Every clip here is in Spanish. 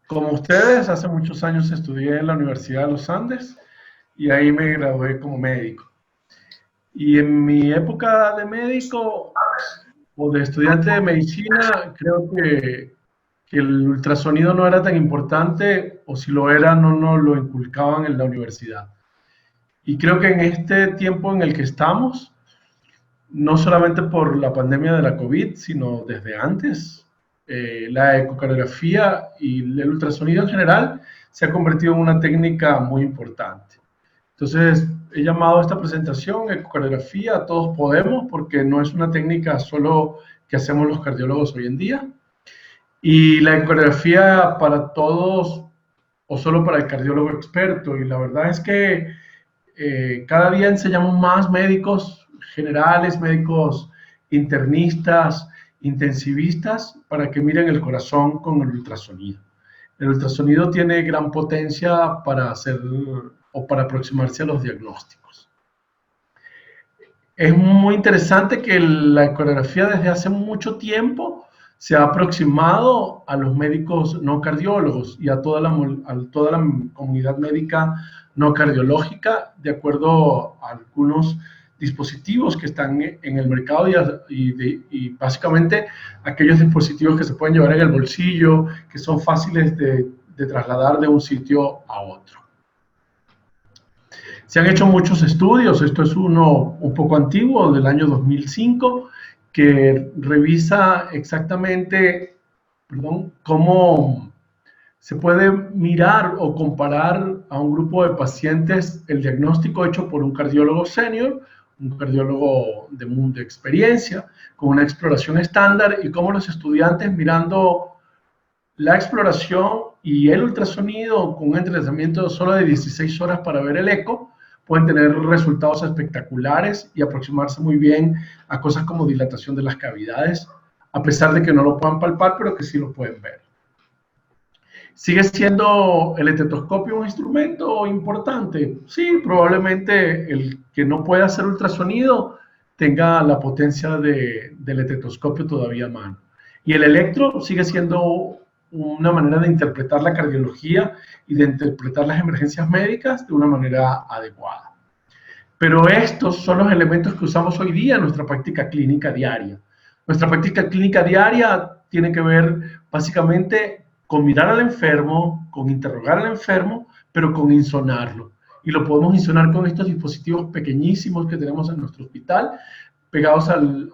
Como ustedes, hace muchos años estudié en la Universidad de los Andes y ahí me gradué como médico. Y en mi época de médico o de estudiante de medicina, creo que el ultrasonido no era tan importante, o si lo era, no nos lo inculcaban en la universidad. Y creo que en este tiempo en el que estamos, no solamente por la pandemia de la COVID, sino desde antes, la ecocardiografía y el ultrasonido en general se ha convertido en una técnica muy importante. Entonces, he llamado a esta presentación ecocardiografía Todos Podemos, porque no es una técnica solo que hacemos los cardiólogos hoy en día. Y la ecocardiografía para todos o solo para el cardiólogo experto. Y la verdad es que cada día enseñamos más médicos generales, médicos internistas, intensivistas, para que miren el corazón con el ultrasonido. El ultrasonido tiene gran potencia para hacer o para aproximarse a los diagnósticos. Es muy interesante que la ecografía desde hace mucho tiempo se ha aproximado a los médicos no cardiólogos y a toda la comunidad médica no cardiológica, de acuerdo a algunos dispositivos que están en el mercado y básicamente aquellos dispositivos que se pueden llevar en el bolsillo, que son fáciles de trasladar de un sitio a otro. Se han hecho muchos estudios, esto es uno un poco antiguo, del año 2005, que revisa exactamente, cómo se puede mirar o comparar a un grupo de pacientes el diagnóstico hecho por un cardiólogo senior, un cardiólogo de experiencia, con una exploración estándar, y cómo los estudiantes mirando la exploración y el ultrasonido con un entrenamiento solo de 16 horas para ver el eco, pueden tener resultados espectaculares y aproximarse muy bien a cosas como dilatación de las cavidades, a pesar de que no lo puedan palpar, pero que sí lo pueden ver. ¿Sigue siendo el estetoscopio un instrumento importante? Sí, probablemente el que no pueda hacer ultrasonido tenga la potencia del estetoscopio todavía a mano. Y el electro sigue siendo una manera de interpretar la cardiología y de interpretar las emergencias médicas de una manera adecuada. Pero estos son los elementos que usamos hoy día en nuestra práctica clínica diaria. Nuestra práctica clínica diaria tiene que ver básicamente con mirar al enfermo, con interrogar al enfermo, pero con insonarlo. Y lo podemos insonar con estos dispositivos pequeñísimos que tenemos en nuestro hospital, pegados al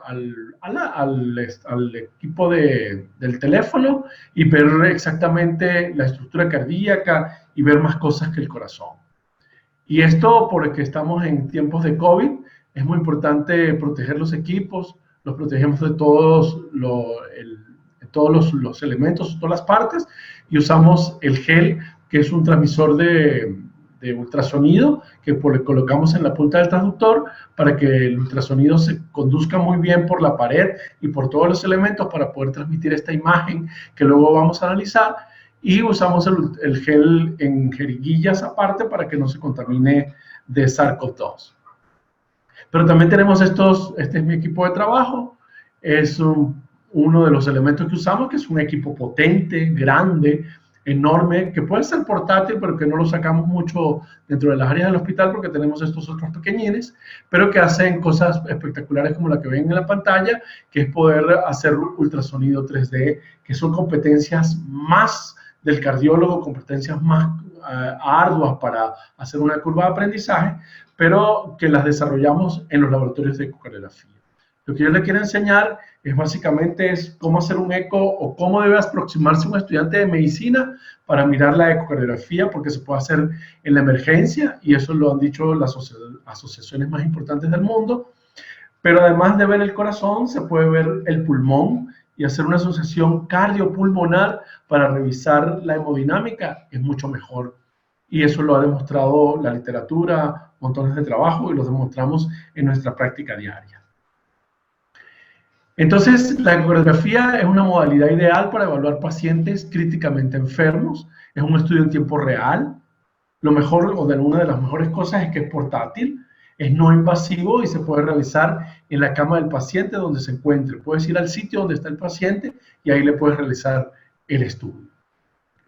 equipo del teléfono, y ver exactamente la estructura cardíaca y ver más cosas que el corazón. Y esto porque estamos en tiempos de COVID, es muy importante proteger los equipos, los protegemos de todos los elementos, todas las partes, y usamos el gel, que es un transmisor de ultrasonido, que colocamos en la punta del transductor para que el ultrasonido se conduzca muy bien por la pared y por todos los elementos para poder transmitir esta imagen que luego vamos a analizar. Y usamos el gel en jeringuillas aparte para que no se contamine de SARS-CoV-2. Pero también tenemos este es mi equipo de trabajo, es uno de los elementos que usamos, que es un equipo potente, grande, enorme, que puede ser portátil, pero que no lo sacamos mucho dentro de las áreas del hospital porque tenemos estos otros pequeñines, pero que hacen cosas espectaculares como la que ven en la pantalla, que es poder hacer ultrasonido 3D, que son competencias más del cardiólogo, competencias más arduas para hacer una curva de aprendizaje, pero que las desarrollamos en los laboratorios de ecocardiografía. Lo que yo le quiero enseñar es básicamente cómo hacer un eco o cómo debe aproximarse un estudiante de medicina para mirar la ecocardiografía, porque se puede hacer en la emergencia, y eso lo han dicho las asociaciones más importantes del mundo. Pero además de ver el corazón, se puede ver el pulmón y hacer una asociación cardiopulmonar para revisar la hemodinámica es mucho mejor. Y eso lo ha demostrado la literatura, montones de trabajo, y lo demostramos en nuestra práctica diaria. Entonces, la ecografía es una modalidad ideal para evaluar pacientes críticamente enfermos. Es un estudio en tiempo real. Lo mejor, o de una de las mejores cosas, es que es portátil, es no invasivo y se puede realizar en la cama del paciente donde se encuentre. Puedes ir al sitio donde está el paciente y ahí le puedes realizar el estudio.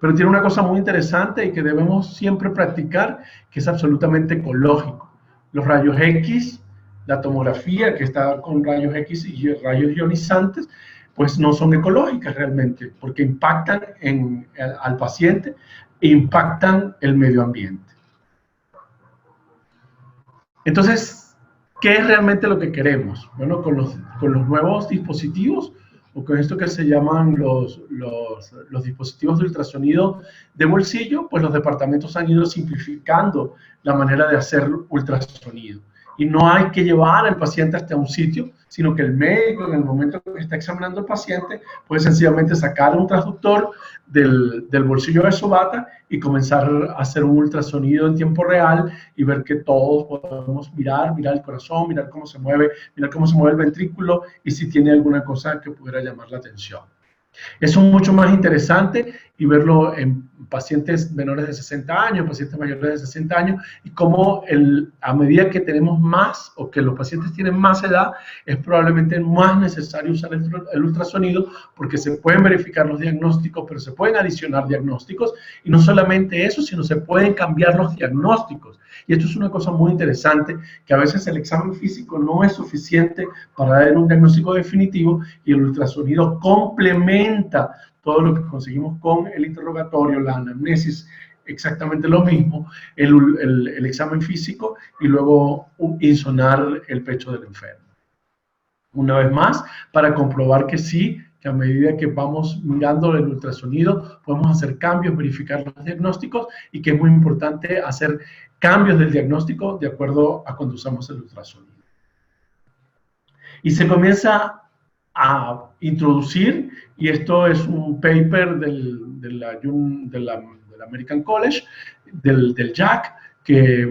pero tiene una cosa muy interesante y que debemos siempre practicar, que es absolutamente ecológico. Los rayos X, la tomografía que está con rayos X y rayos ionizantes, pues no son ecológicas realmente, porque impactan al paciente e impactan el medio ambiente. Entonces, ¿qué es realmente lo que queremos? Bueno, con los nuevos dispositivos, o con esto que se llaman los dispositivos de ultrasonido de bolsillo, pues los departamentos han ido simplificando la manera de hacer ultrasonido. Y no hay que llevar al paciente hasta un sitio, sino que el médico, en el momento que está examinando al paciente, puede sencillamente sacar un transductor del bolsillo de su bata y comenzar a hacer un ultrasonido en tiempo real y ver que todos podemos mirar el corazón, mirar cómo se mueve el ventrículo y si tiene alguna cosa que pudiera llamar la atención. Eso es mucho más interesante y verlo en pacientes menores de 60 años, pacientes mayores de 60 años, y cómo a medida que tenemos más o que los pacientes tienen más edad, es probablemente más necesario usar el ultrasonido porque se pueden verificar los diagnósticos, pero se pueden adicionar diagnósticos, y no solamente eso, sino se pueden cambiar los diagnósticos. Y esto es una cosa muy interesante, que a veces el examen físico no es suficiente para dar un diagnóstico definitivo y el ultrasonido complementa todo lo que conseguimos con el interrogatorio, la anamnesis, exactamente lo mismo, el examen físico y luego insonar el pecho del enfermo. Una vez más, para comprobar que sí, que a medida que vamos mirando el ultrasonido, podemos hacer cambios, verificar los diagnósticos y que es muy importante hacer cambios del diagnóstico de acuerdo a cuando usamos el ultrasonido. Y se comienza a introducir, y esto es un paper del American College, del JACC, que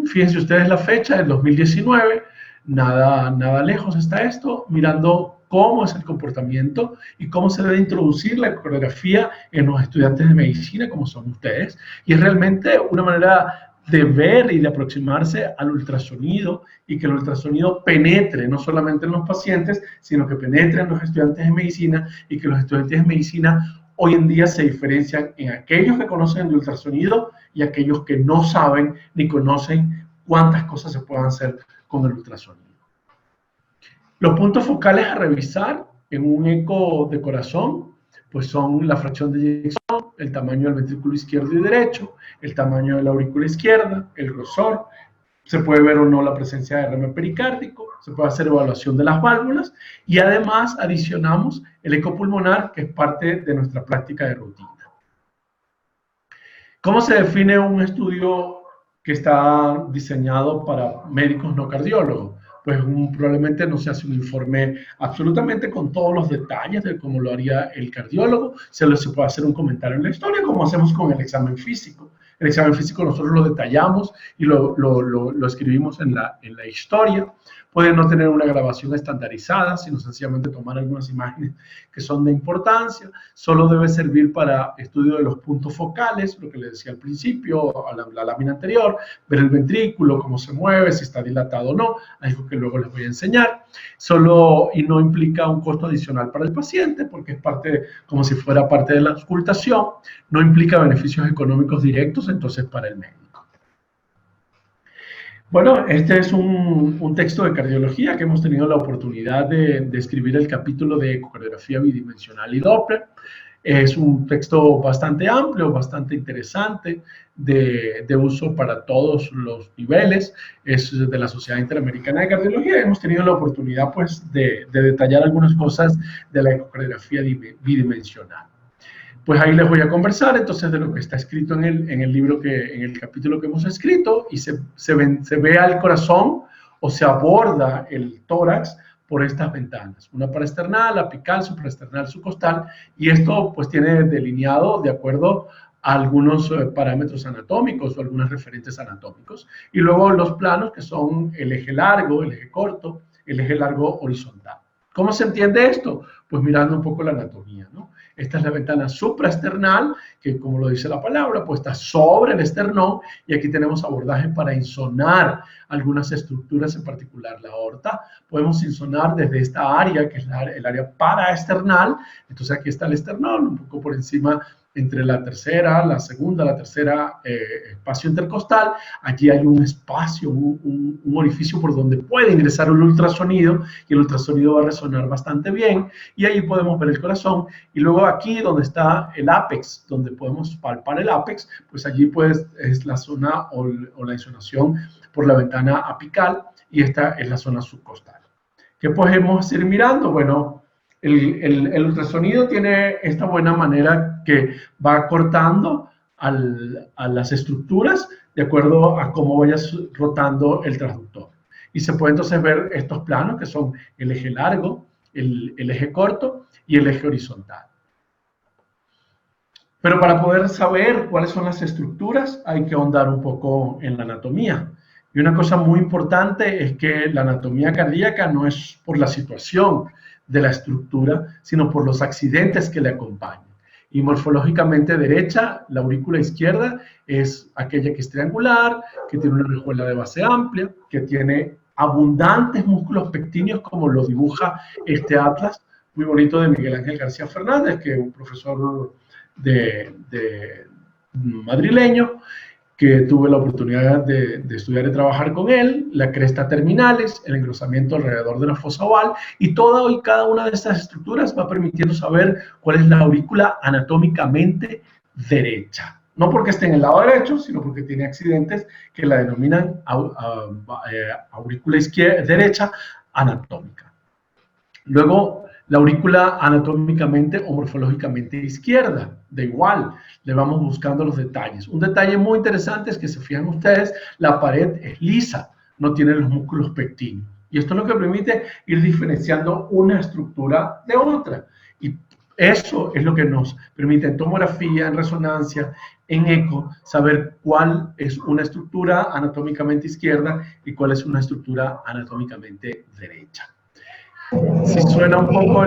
fíjense ustedes la fecha, del 2019, nada lejos está esto, mirando cómo es el comportamiento y cómo se debe introducir la ecografía en los estudiantes de medicina, como son ustedes, y es realmente una manera de ver y de aproximarse al ultrasonido y que el ultrasonido penetre no solamente en los pacientes, sino que penetre en los estudiantes de medicina y que los estudiantes de medicina hoy en día se diferencian en aquellos que conocen de ultrasonido y aquellos que no saben ni conocen cuántas cosas se pueden hacer con el ultrasonido. Los puntos focales a revisar en un eco de corazón pues son la fracción de eyección, el tamaño del ventrículo izquierdo y derecho, el tamaño de la aurícula izquierda, el grosor, se puede ver o no la presencia de RM pericárdico, se puede hacer evaluación de las válvulas y además adicionamos el eco pulmonar, que es parte de nuestra práctica de rutina. ¿Cómo se define un estudio que está diseñado para médicos no cardiólogos? Pues probablemente no se hace un informe absolutamente con todos los detalles de cómo lo haría el cardiólogo, se puede hacer un comentario en la historia, como hacemos con el examen físico. El examen físico nosotros lo detallamos y lo escribimos en la historia. Puede no tener una grabación estandarizada, sino sencillamente tomar algunas imágenes que son de importancia. Solo debe servir para estudio de los puntos focales, lo que les decía al principio, a la lámina anterior, ver el ventrículo, cómo se mueve, si está dilatado o no, algo que luego les voy a enseñar. Y no implica un costo adicional para el paciente, porque es como si fuera parte de la auscultación. No implica beneficios económicos directos, entonces, para el médico. Bueno, este es un texto de cardiología que hemos tenido la oportunidad de escribir el capítulo de ecocardiografía bidimensional y Doppler. Es un texto bastante amplio, bastante interesante, de uso para todos los niveles. Es de la Sociedad Interamericana de Cardiología. Hemos tenido la oportunidad pues, de detallar algunas cosas de la ecocardiografía bidimensional. Pues ahí les voy a conversar entonces de lo que está escrito en el libro, en el capítulo que hemos escrito, y se ve al corazón o se aborda el tórax por estas ventanas, una paraesternal, apical, supraesternal, subcostal, y esto pues tiene delineado de acuerdo a algunos parámetros anatómicos o algunos referentes anatómicos, y luego los planos que son el eje largo, el eje corto, el eje largo horizontal. ¿Cómo se entiende esto? Pues mirando un poco la anatomía, ¿no? Esta es la ventana supraesternal, que como lo dice la palabra, pues está sobre el esternón, y aquí tenemos abordaje para insonar algunas estructuras, en particular la aorta. Podemos insonar desde esta área, que es el área paraesternal. Entonces aquí está el esternón, un poco por encima entre la tercera, la segunda, la tercera espacio intercostal. Allí hay un espacio, un orificio por donde puede ingresar el ultrasonido, y el ultrasonido va a resonar bastante bien, y ahí podemos ver el corazón. Y luego aquí donde está el ápex, donde podemos palpar el ápex, pues allí pues es la zona o la insonación por la ventana apical, y esta es la zona subcostal. ¿Qué podemos ir mirando? Bueno, el ultrasonido tiene esta buena manera que va cortando a las estructuras de acuerdo a cómo vaya rotando el transductor. Y se puede entonces ver estos planos, que son el eje largo, el eje corto y el eje horizontal. Pero para poder saber cuáles son las estructuras, hay que ahondar un poco en la anatomía. Y una cosa muy importante es que la anatomía cardíaca no es por la situación de la estructura, sino por los accidentes que le acompañan. Y morfológicamente derecha, la aurícula izquierda es aquella que es triangular, que tiene una rejuela de base amplia, que tiene abundantes músculos pectíneos, como lo dibuja este atlas muy bonito de Miguel Ángel García Fernández, que es un profesor madrileño, que tuve la oportunidad de estudiar y trabajar con él, la cresta terminales, el engrosamiento alrededor de la fosa oval, y toda y cada una de estas estructuras va permitiendo saber cuál es la aurícula anatómicamente derecha. No porque esté en el lado derecho, sino porque tiene accidentes que la denominan aurícula derecha anatómica. Luego, la aurícula anatómicamente o morfológicamente izquierda, de igual, le vamos buscando los detalles. Un detalle muy interesante es que, se fijan ustedes, la pared es lisa, no tiene los músculos pectíneos. Y esto es lo que permite ir diferenciando una estructura de otra. Y eso es lo que nos permite en tomografía, en resonancia, en eco, saber cuál es una estructura anatómicamente izquierda y cuál es una estructura anatómicamente derecha. Si suena un poco,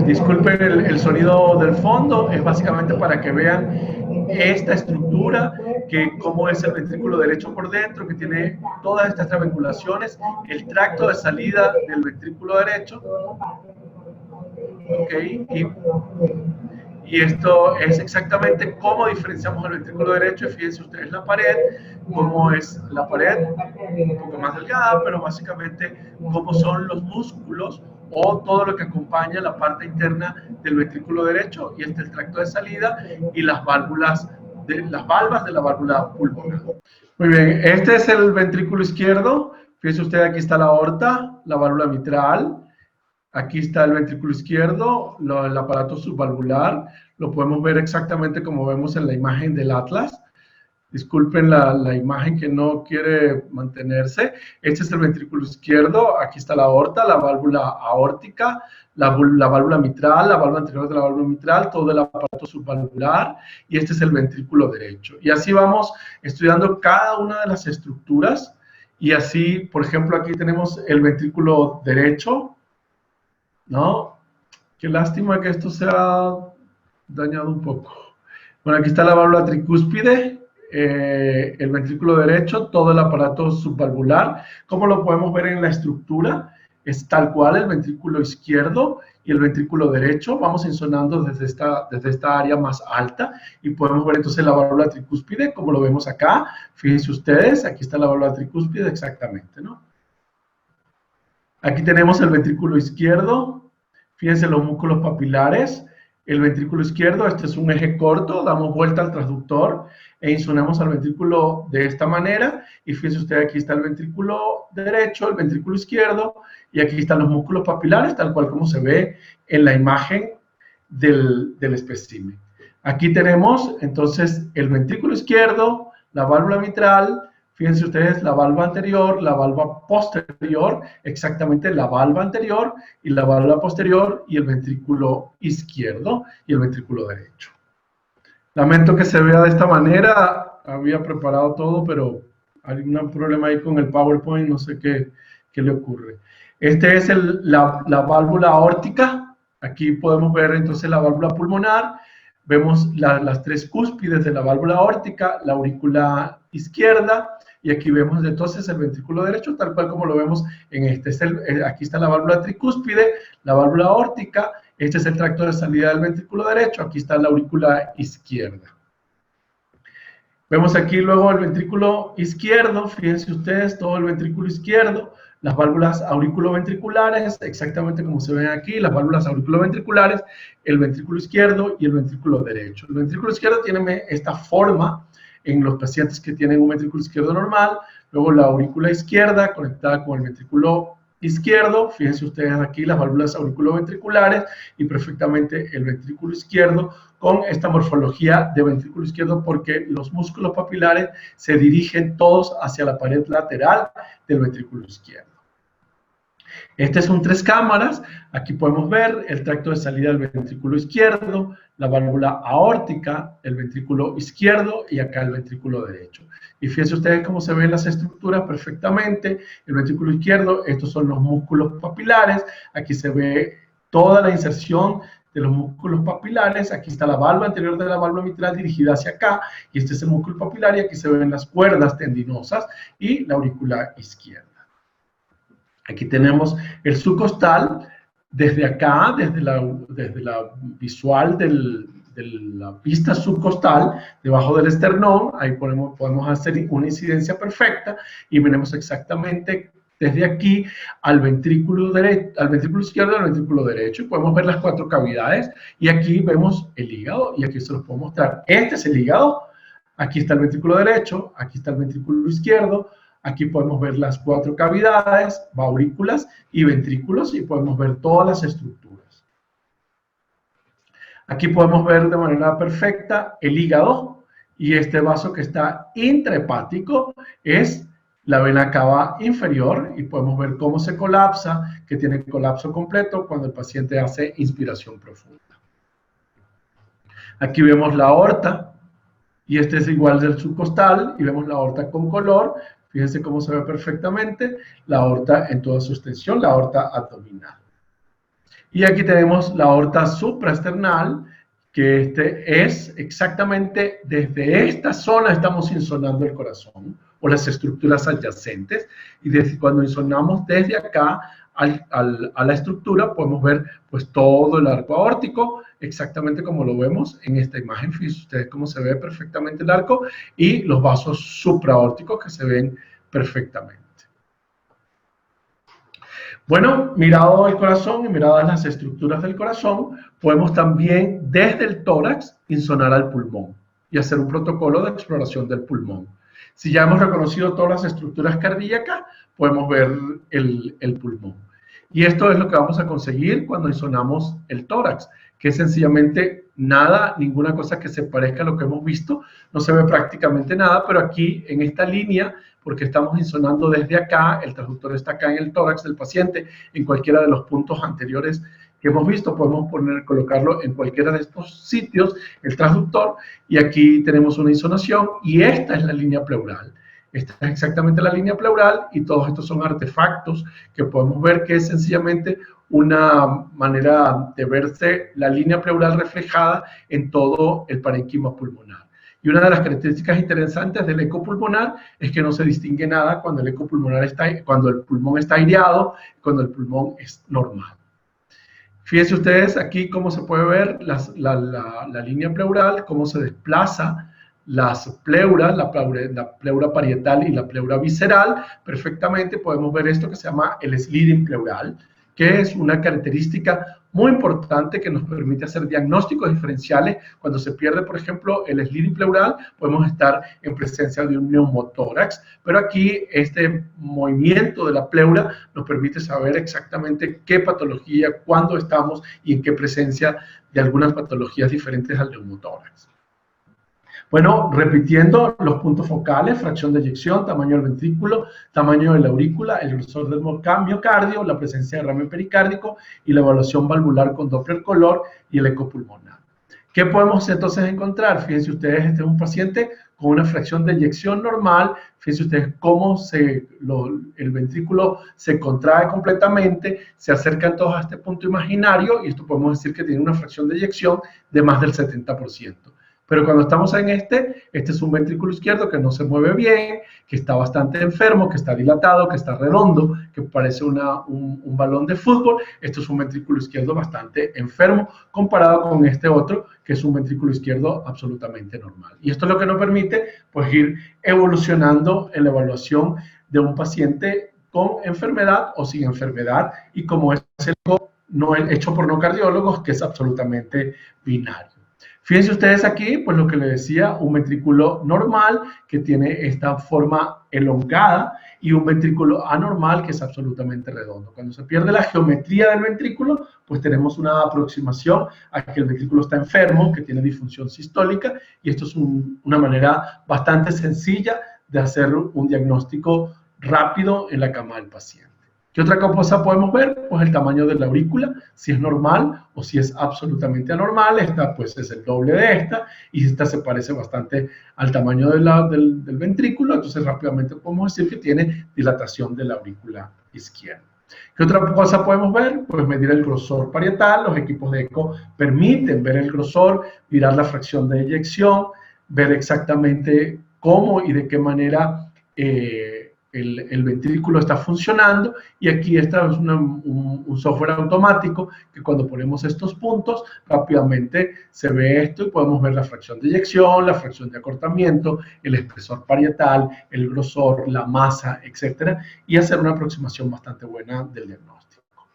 disculpen el sonido del fondo, es básicamente para que vean esta estructura, que cómo es el ventrículo derecho por dentro, que tiene todas estas trabeculaciones, el tracto de salida del ventrículo derecho. Okay. Y esto es exactamente cómo diferenciamos el ventrículo derecho. Y fíjense ustedes la pared, cómo es la pared, un poco más delgada, pero básicamente cómo son los músculos o todo lo que acompaña la parte interna del ventrículo derecho, y este es el tracto de salida y las válvulas, las valvas de la válvula pulmonar. Muy bien, este es el ventrículo izquierdo. Fíjense usted, aquí está la aorta, la válvula mitral. Aquí está el ventrículo izquierdo, el aparato subvalvular. Lo podemos ver exactamente como vemos en la imagen del atlas. Disculpen la imagen que no quiere mantenerse. Este es el ventrículo izquierdo. Aquí está la aorta, la válvula aórtica, la válvula mitral, la válvula anterior de la válvula mitral, todo el aparato subvalvular. Y este es el ventrículo derecho. Y así vamos estudiando cada una de las estructuras. Y así, por ejemplo, aquí tenemos el ventrículo derecho, ¿no? Qué lástima que esto se ha dañado un poco. Bueno, aquí está la válvula tricúspide, el ventrículo derecho, todo el aparato subvalvular. ¿Cómo lo podemos ver en la estructura? Es tal cual el ventrículo izquierdo y el ventrículo derecho. Vamos insonando desde esta área más alta y podemos ver entonces la válvula tricúspide, como lo vemos acá. Fíjense ustedes, aquí está la válvula tricúspide exactamente, ¿no? Aquí tenemos el ventrículo izquierdo. Fíjense los músculos papilares. El ventrículo izquierdo, este es un eje corto, damos vuelta al transductor e insonamos al ventrículo de esta manera. Y fíjense usted, aquí está el ventrículo derecho, el ventrículo izquierdo, y aquí están los músculos papilares, tal cual como se ve en la imagen del espécimen. Aquí tenemos entonces el ventrículo izquierdo, la válvula mitral. Fíjense ustedes, la valva anterior, la valva posterior, exactamente la valva anterior y la valva posterior, y el ventrículo izquierdo y el ventrículo derecho. Lamento que se vea de esta manera, había preparado todo, pero hay un problema ahí con el PowerPoint, no sé qué le ocurre. Este es la válvula aórtica, Aquí podemos ver entonces la válvula pulmonar, vemos las tres cúspides de la válvula aórtica, la aurícula izquierda, y aquí vemos entonces el ventrículo derecho, tal cual como lo vemos en este. Aquí está la válvula tricúspide, la válvula aórtica, este es el tracto de salida del ventrículo derecho, aquí está la aurícula izquierda. Vemos aquí luego el ventrículo izquierdo, fíjense ustedes, todo el ventrículo izquierdo, las válvulas auriculoventriculares, exactamente como se ven aquí, las válvulas auriculoventriculares, el ventrículo izquierdo y el ventrículo derecho. El ventrículo izquierdo tiene esta forma en los pacientes que tienen un ventrículo izquierdo normal, luego la aurícula izquierda conectada con el ventrículo izquierdo, fíjense ustedes aquí las válvulas auriculoventriculares y perfectamente el ventrículo izquierdo con esta morfología de ventrículo izquierdo porque los músculos papilares se dirigen todos hacia la pared lateral del ventrículo izquierdo. Este es un 3 cámaras, aquí podemos ver el tracto de salida del ventrículo izquierdo, la válvula aórtica, el ventrículo izquierdo y acá el ventrículo derecho. Y fíjense ustedes cómo se ven las estructuras perfectamente. El ventrículo izquierdo, estos son los músculos papilares, aquí se ve toda la inserción de los músculos papilares, aquí está la válvula anterior de la válvula mitral dirigida hacia acá, y este es el músculo papilar, y aquí se ven las cuerdas tendinosas y la aurícula izquierda. Aquí tenemos el subcostal, desde acá, desde la visual de la vista subcostal, debajo del esternón, ahí podemos hacer una incidencia perfecta y veremos exactamente desde aquí al ventrículo izquierdo y al ventrículo derecho, y podemos ver las 4 cavidades, y aquí vemos el hígado, y aquí se los puedo mostrar. Este es el hígado, aquí está el ventrículo derecho, aquí está el ventrículo izquierdo, aquí podemos ver las 4 cavidades, aurículas y ventrículos, y podemos ver todas las estructuras. Aquí podemos ver de manera perfecta el hígado, y este vaso que está intrahepático es la vena cava inferior, y podemos ver cómo se colapsa, que tiene colapso completo cuando el paciente hace inspiración profunda. Aquí vemos la aorta, y este es igual del subcostal, y vemos la aorta con color. Fíjense cómo se ve perfectamente la aorta en toda su extensión, la aorta abdominal. Y aquí tenemos la aorta supraesternal, que este es exactamente desde esta zona estamos insonando el corazón, o las estructuras adyacentes, y desde cuando insonamos desde acá a la estructura, podemos ver pues todo el arco aórtico, exactamente como lo vemos en esta imagen. Fíjense ustedes cómo se ve perfectamente el arco y los vasos supraórticos que se ven perfectamente. Bueno, mirado el corazón y miradas las estructuras del corazón, podemos también desde el tórax insonar al pulmón y hacer un protocolo de exploración del pulmón. Si ya hemos reconocido todas las estructuras cardíacas, podemos ver el pulmón. Y esto es lo que vamos a conseguir cuando insonamos el tórax, que es sencillamente nada, ninguna cosa que se parezca a lo que hemos visto, no se ve prácticamente nada, pero aquí en esta línea, porque estamos insonando desde acá, el transductor está acá en el tórax del paciente, en cualquiera de los puntos anteriores que hemos visto, podemos colocarlo en cualquiera de estos sitios, el transductor, y aquí tenemos una insonación, y esta es la línea pleural. Esta es exactamente la línea pleural, y todos estos son artefactos que podemos ver que es sencillamente una manera de verse la línea pleural reflejada en todo el parénquima pulmonar. Y una de las características interesantes del eco pulmonar es que no se distingue nada cuando el eco pulmonar cuando el pulmón está aireado, cuando el pulmón es normal. Fíjense ustedes aquí cómo se puede ver la línea pleural, cómo se desplaza las pleuras, la pleura parietal y la pleura visceral. Perfectamente podemos ver esto que se llama el sliding pleural, que es una característica muy importante que nos permite hacer diagnósticos diferenciales. Cuando se pierde, por ejemplo, el sliding pleural, podemos estar en presencia de un neumotórax, pero aquí este movimiento de la pleura nos permite saber exactamente qué patología, cuándo estamos y en qué presencia de algunas patologías diferentes al neumotórax. Bueno, repitiendo los puntos focales: fracción de eyección, tamaño del ventrículo, tamaño de la aurícula, el grosor del miocardio, la presencia de derrame pericárdico y la evaluación valvular con Doppler color y el eco pulmonar. ¿Qué podemos entonces encontrar? Fíjense ustedes, este es un paciente con una fracción de eyección normal. Fíjense ustedes cómo el ventrículo se contrae completamente, se acercan todos a este punto imaginario, y esto podemos decir que tiene una fracción de eyección de más del 70%. Pero cuando estamos en este es un ventrículo izquierdo que no se mueve bien, que está bastante enfermo, que está dilatado, que está redondo, que parece un balón de fútbol. Esto es un ventrículo izquierdo bastante enfermo comparado con este otro, que es un ventrículo izquierdo absolutamente normal. Y esto es lo que nos permite, pues, ir evolucionando en la evaluación de un paciente con enfermedad o sin enfermedad, y como es el no hecho por no cardiólogos, que es absolutamente binario. Fíjense ustedes aquí, pues lo que les decía, un ventrículo normal que tiene esta forma elongada, y un ventrículo anormal que es absolutamente redondo. Cuando se pierde la geometría del ventrículo, pues tenemos una aproximación a que el ventrículo está enfermo, que tiene disfunción sistólica, y esto es una manera bastante sencilla de hacer un diagnóstico rápido en la cama del paciente. ¿Qué otra cosa podemos ver? Pues el tamaño de la aurícula, si es normal o si es absolutamente anormal. Esta pues es el doble de esta, y esta se parece bastante al tamaño del ventrículo, entonces rápidamente podemos decir que tiene dilatación de la aurícula izquierda. ¿Qué otra cosa podemos ver? Pues medir el grosor parietal. Los equipos de eco permiten ver el grosor, mirar la fracción de eyección, ver exactamente cómo y de qué manera el ventrículo está funcionando. Y aquí está un software automático que cuando ponemos estos puntos rápidamente se ve esto, y podemos ver la fracción de eyección, la fracción de acortamiento, el espesor parietal, el grosor, la masa, etcétera, y hacer una aproximación bastante buena del diagnóstico.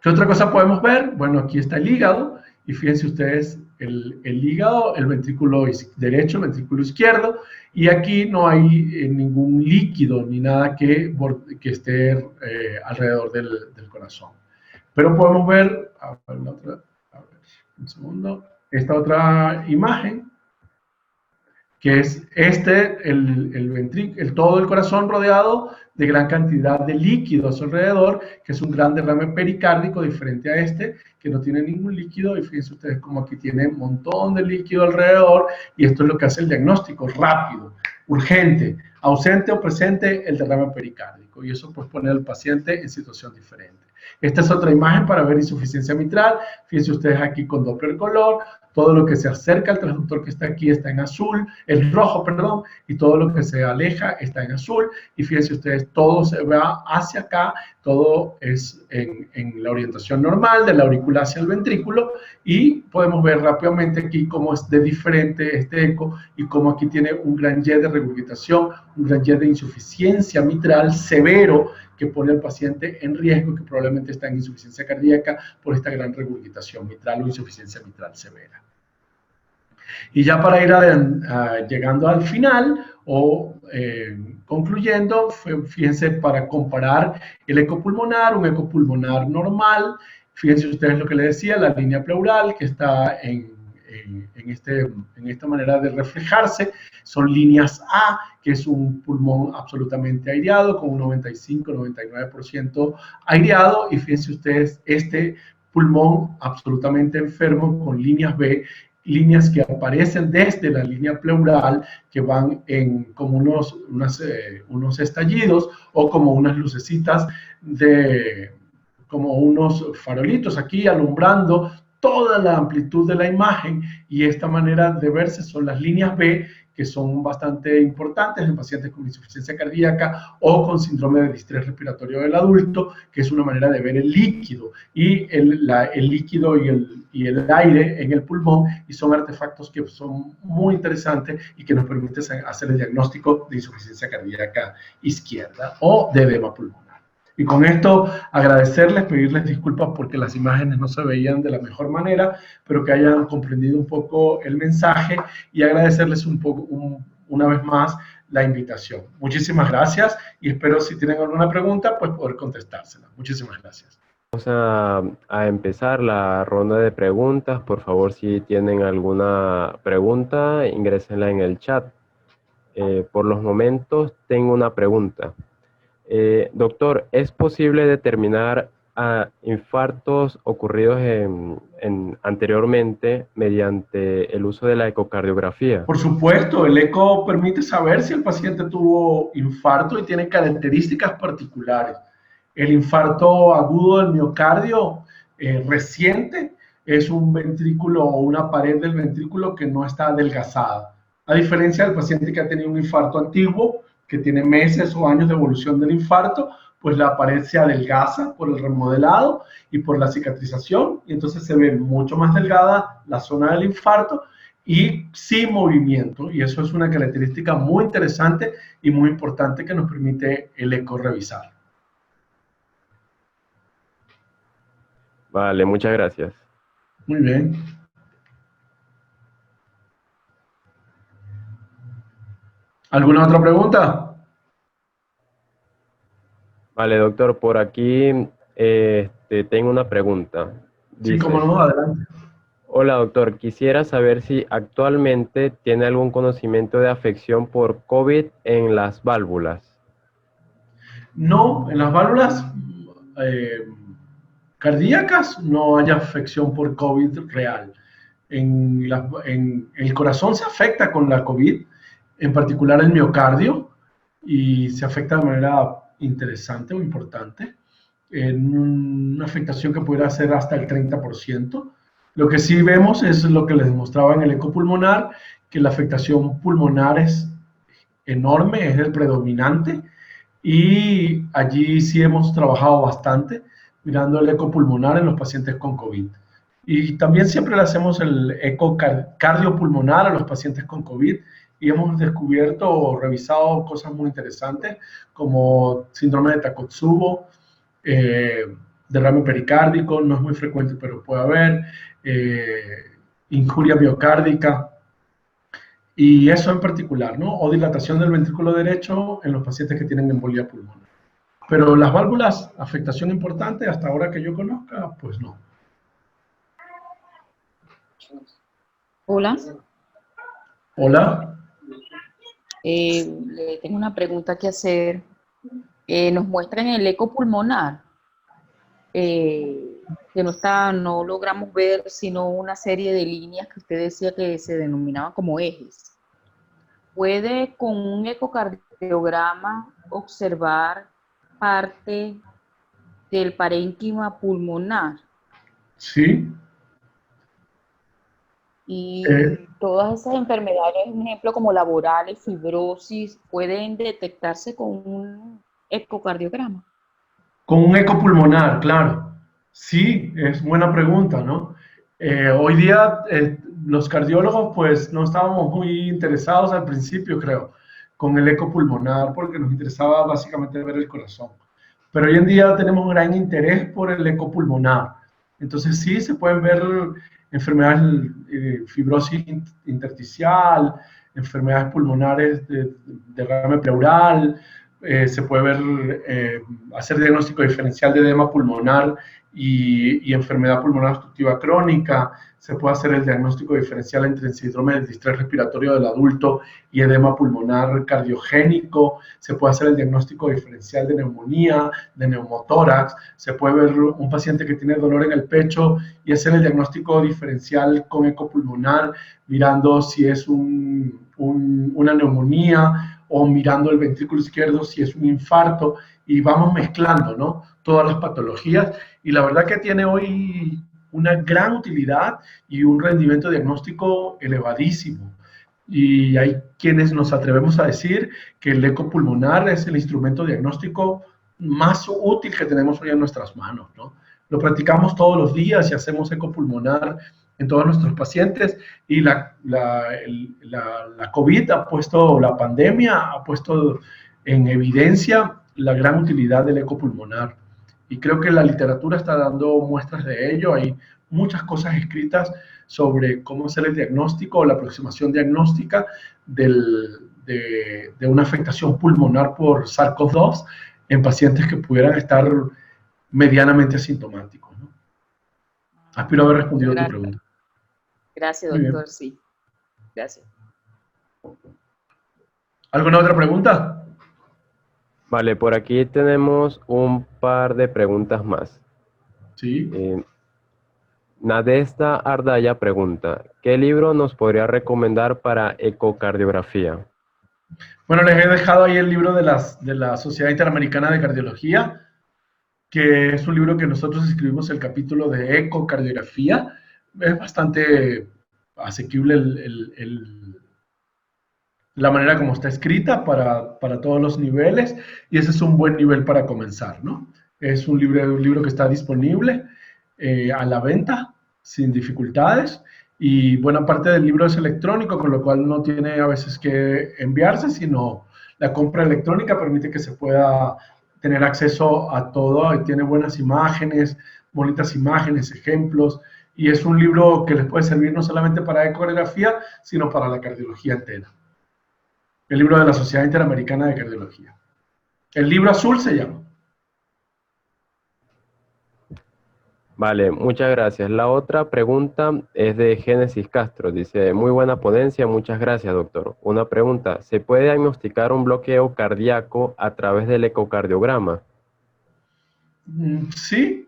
¿Qué otra cosa podemos ver? Bueno, aquí está el hígado, y fíjense ustedes el hígado, el ventrículo derecho, el ventrículo izquierdo, y aquí no hay ningún líquido ni nada que esté alrededor del corazón. Pero podemos ver, un segundo, esta otra imagen, que es todo el corazón rodeado de gran cantidad de líquido a su alrededor, que es un gran derrame pericárdico, diferente a este, que no tiene ningún líquido. Y fíjense ustedes como aquí tiene un montón de líquido alrededor, y esto es lo que hace el diagnóstico rápido, urgente, ausente o presente el derrame pericárdico, y eso pues pone al paciente en situación diferente. Esta es otra imagen para ver insuficiencia mitral. Fíjense ustedes aquí con Doppler color, todo lo que se acerca al transductor que está aquí está en azul, el rojo, perdón, y todo lo que se aleja está en azul. Y fíjense ustedes, todo se va hacia acá, todo es en la orientación normal de la aurícula hacia el ventrículo, y podemos ver rápidamente aquí cómo es de diferente este eco, y cómo aquí tiene un gran Y de regurgitación, un gran Y de insuficiencia mitral severo, que pone al paciente en riesgo, que probablemente está en insuficiencia cardíaca por esta gran regurgitación mitral o insuficiencia mitral severa. Y ya para ir llegando al final o concluyendo, fíjense, para comparar el ecopulmonar, un ecopulmonar normal, fíjense ustedes lo que les decía, la línea pleural que está en esta manera de reflejarse, son líneas A, que es un pulmón absolutamente aireado, con un 95-99% aireado, y fíjense ustedes este pulmón absolutamente enfermo con líneas B, líneas que aparecen desde la línea pleural, que van como unos estallidos o como unas lucecitas como unos farolitos aquí alumbrando toda la amplitud de la imagen. Y esta manera de verse son las líneas B, que son bastante importantes en pacientes con insuficiencia cardíaca o con síndrome de distrés respiratorio del adulto, que es una manera de ver el líquido y el líquido y el aire en el pulmón, y son artefactos que son muy interesantes y que nos permiten hacer el diagnóstico de insuficiencia cardíaca izquierda o de edema pulmonar. Y con esto agradecerles, pedirles disculpas porque las imágenes no se veían de la mejor manera, pero que hayan comprendido un poco el mensaje, y agradecerles una vez más la invitación. Muchísimas gracias, y espero, si tienen alguna pregunta, pues poder contestársela. Muchísimas gracias. Vamos a empezar la ronda de preguntas. Por favor, si tienen alguna pregunta, ingrésenla en el chat. Por los momentos tengo una pregunta. Doctor, ¿es posible determinar infartos ocurridos anteriormente mediante el uso de la ecocardiografía? Por supuesto, el eco permite saber si el paciente tuvo infarto y tiene características particulares. El infarto agudo del miocardio reciente es un ventrículo o una pared del ventrículo que no está adelgazada. A diferencia del paciente que ha tenido un infarto antiguo, que tiene meses o años de evolución del infarto, pues la pared se adelgaza por el remodelado y por la cicatrización, y entonces se ve mucho más delgada la zona del infarto y sin movimiento, y eso es una característica muy interesante y muy importante que nos permite el eco revisar. Vale, muchas gracias. Muy bien. ¿Alguna otra pregunta? Vale, doctor, por aquí tengo una pregunta. Sí, cómo Dice, no, adelante. hola doctor, quisiera saber si actualmente tiene algún conocimiento de afección por COVID en las válvulas. No, en las válvulas eh, cardíacas no hay afección por COVID real. En el corazón se afecta con la COVID, en particular el miocardio, y se afecta de manera interesante o importante, en una afectación que pudiera ser hasta el 30%. Lo que sí vemos es lo que les demostraba en el eco pulmonar, que la afectación pulmonar es enorme, es el predominante, y allí sí hemos trabajado bastante mirando el eco pulmonar en los pacientes con COVID. Y también siempre le hacemos el eco cardiopulmonar a los pacientes con COVID y hemos descubierto o revisado cosas muy interesantes como síndrome de Takotsubo, derrame pericárdico, no es muy frecuente pero puede haber, injuria miocárdica, y eso en particular, ¿no? O dilatación del ventrículo derecho en los pacientes que tienen embolia pulmonar. Pero las válvulas, afectación importante, hasta ahora que yo conozca, pues no. Hola. Hola. Le tengo una pregunta que hacer. Nos muestran el eco pulmonar, que no logramos ver sino una serie de líneas que usted decía que se denominaban como ejes. ¿Puede con un ecocardiograma observar parte del parénquima pulmonar? Sí. Y todas esas enfermedades, un ejemplo como laborales, fibrosis, pueden detectarse con un ecocardiograma. Con un eco pulmonar, claro. Sí, es buena pregunta, ¿no? Hoy día los cardiólogos pues no estábamos muy interesados al principio, creo, con el eco pulmonar porque nos interesaba básicamente ver el corazón. Pero hoy en día tenemos un gran interés por el eco pulmonar. Entonces sí, se pueden ver enfermedades, fibrosis intersticial, enfermedades pulmonares de derrame pleural, se puede ver, hacer diagnóstico diferencial de edema pulmonar y enfermedad pulmonar obstructiva crónica, se puede hacer el diagnóstico diferencial entre el síndrome del distrés respiratorio del adulto y edema pulmonar cardiogénico, se puede hacer el diagnóstico diferencial de neumonía, de neumotórax, se puede ver un paciente que tiene dolor en el pecho y hacer el diagnóstico diferencial con ecopulmonar, mirando si es una neumonía o mirando el ventrículo izquierdo si es un infarto, y vamos mezclando, ¿no?, todas las patologías, y la verdad que tiene hoy una gran utilidad y un rendimiento diagnóstico elevadísimo. Y hay quienes nos atrevemos a decir que el eco pulmonar es el instrumento diagnóstico más útil que tenemos hoy en nuestras manos, ¿no? Lo practicamos todos los días y hacemos eco pulmonar en todos nuestros pacientes, y la COVID ha puesto, la pandemia ha puesto en evidencia la gran utilidad del eco pulmonar. Y creo que la literatura está dando muestras de ello. Hay muchas cosas escritas sobre cómo hacer el diagnóstico o la aproximación diagnóstica de una afectación pulmonar por SARS-CoV-2 en pacientes que pudieran estar medianamente asintomáticos, ¿no? Espero haber respondido a tu pregunta. Gracias, doctor. Sí, gracias. ¿Alguna otra pregunta? Vale, por aquí tenemos un par de preguntas más. Sí. Nadezhda Ardaya pregunta, ¿qué libro nos podría recomendar para ecocardiografía? Bueno, les he dejado ahí el libro de la Sociedad Interamericana de Cardiología, que es un libro que nosotros escribimos el capítulo de ecocardiografía. Es bastante asequible la manera como está escrita para todos los niveles, y ese es un buen nivel para comenzar, ¿no? Es un libro que está disponible a la venta sin dificultades, y buena parte del libro es electrónico, con lo cual no tiene a veces que enviarse, sino la compra electrónica permite que se pueda tener acceso a todo, y tiene buenas imágenes, bonitas imágenes, ejemplos, y es un libro que les puede servir no solamente para ecografía, sino para la cardiología entera. El libro de la Sociedad Interamericana de Cardiología. El libro azul se llama. Vale, muchas gracias. La otra pregunta es de Génesis Castro. Dice, muy buena ponencia, muchas gracias, doctor. Una pregunta, ¿se puede diagnosticar un bloqueo cardíaco a través del ecocardiograma? Sí.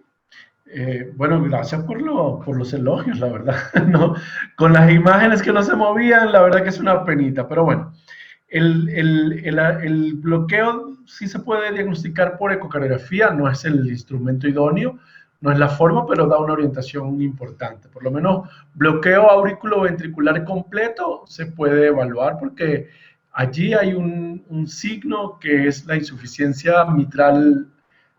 Bueno, gracias por los elogios, la verdad. No, con las imágenes que no se movían, la verdad que es una penita, pero bueno. El bloqueo sí se puede diagnosticar por ecocardiografía, no es el instrumento idóneo, no es la forma, pero da una orientación importante. Por lo menos bloqueo auriculoventricular completo se puede evaluar, porque allí hay un signo que es la insuficiencia mitral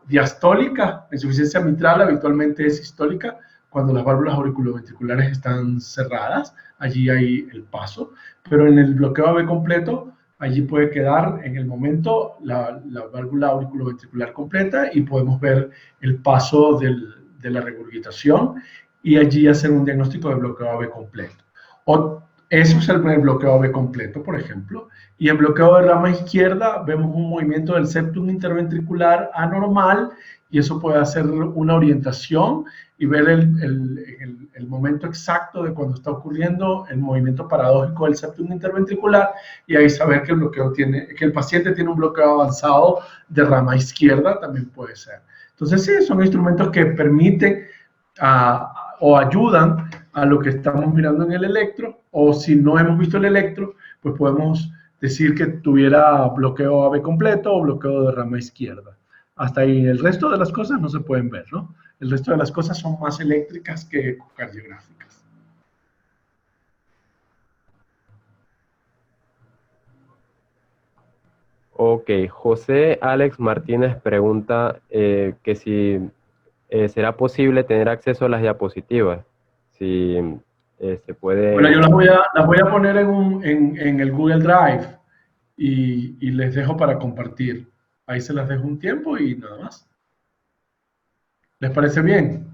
diastólica. La insuficiencia mitral habitualmente es sistólica cuando las válvulas auriculoventriculares están cerradas, allí hay el paso, pero en el bloqueo AV completo, allí puede quedar en el momento la válvula auriculoventricular completa, y podemos ver el paso de la regurgitación, y allí hacer un diagnóstico de bloqueo AV completo. Eso es el bloqueo AV completo, por ejemplo. Y en bloqueo de rama izquierda vemos un movimiento del septum interventricular anormal, y eso puede hacer una orientación y ver el momento exacto de cuando está ocurriendo el movimiento paradójico del septum interventricular, y ahí saber que el paciente tiene un bloqueo avanzado de rama izquierda, también puede ser. Entonces sí, son instrumentos que permiten o ayudan a lo que estamos mirando en el electro, o si no hemos visto el electro, pues podemos decir que tuviera bloqueo AV completo o bloqueo de rama izquierda. Hasta ahí. El resto de las cosas no se pueden ver, ¿no? El resto de las cosas son más eléctricas que ecocardiográficas. Ok, José Alex Martínez pregunta que si será posible tener acceso a las diapositivas, si se puede... Bueno, yo las voy a poner en el Google Drive, y les dejo para compartir. Ahí se las dejo un tiempo y nada más. ¿Les parece bien?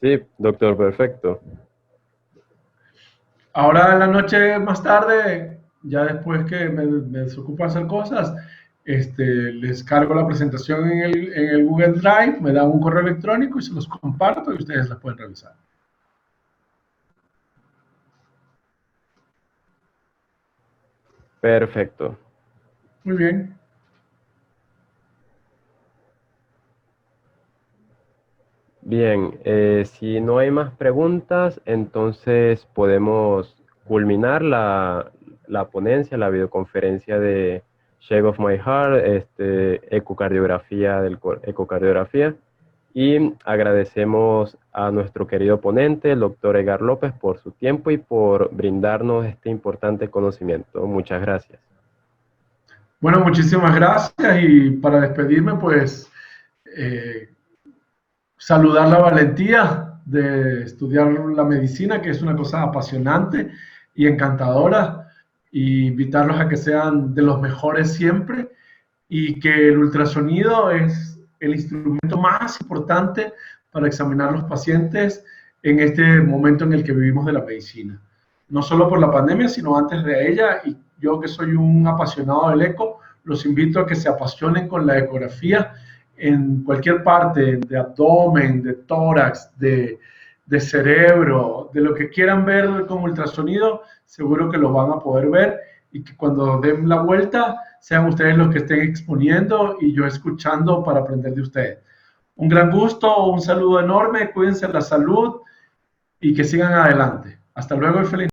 Sí, doctor, perfecto. Ahora en la noche, más tarde, ya después que me desocupo de hacer cosas, les cargo la presentación en el Google Drive, me dan un correo electrónico y se los comparto, y ustedes las pueden revisar. Perfecto. Muy bien. Bien, si no hay más preguntas, entonces podemos culminar la ponencia, la videoconferencia de Shape of My Heart, ecocardiografía ecocardiografía, y agradecemos a nuestro querido ponente, el doctor Edgar López, por su tiempo y por brindarnos este importante conocimiento. Muchas gracias. Bueno, muchísimas gracias, y para despedirme, pues, saludar la valentía de estudiar la medicina, que es una cosa apasionante y encantadora, y invitarlos a que sean de los mejores siempre, y que el ultrasonido es el instrumento más importante para examinar los pacientes en este momento en el que vivimos de la medicina. No solo por la pandemia, sino antes de ella, y yo, que soy un apasionado del eco, los invito a que se apasionen con la ecografía en cualquier parte, de abdomen, de tórax, de cerebro, de lo que quieran ver con ultrasonido, seguro que lo van a poder ver, y que cuando den la vuelta sean ustedes los que estén exponiendo y yo escuchando para aprender de ustedes. Un gran gusto, un saludo enorme, cuídense la salud y que sigan adelante. Hasta luego y feliz.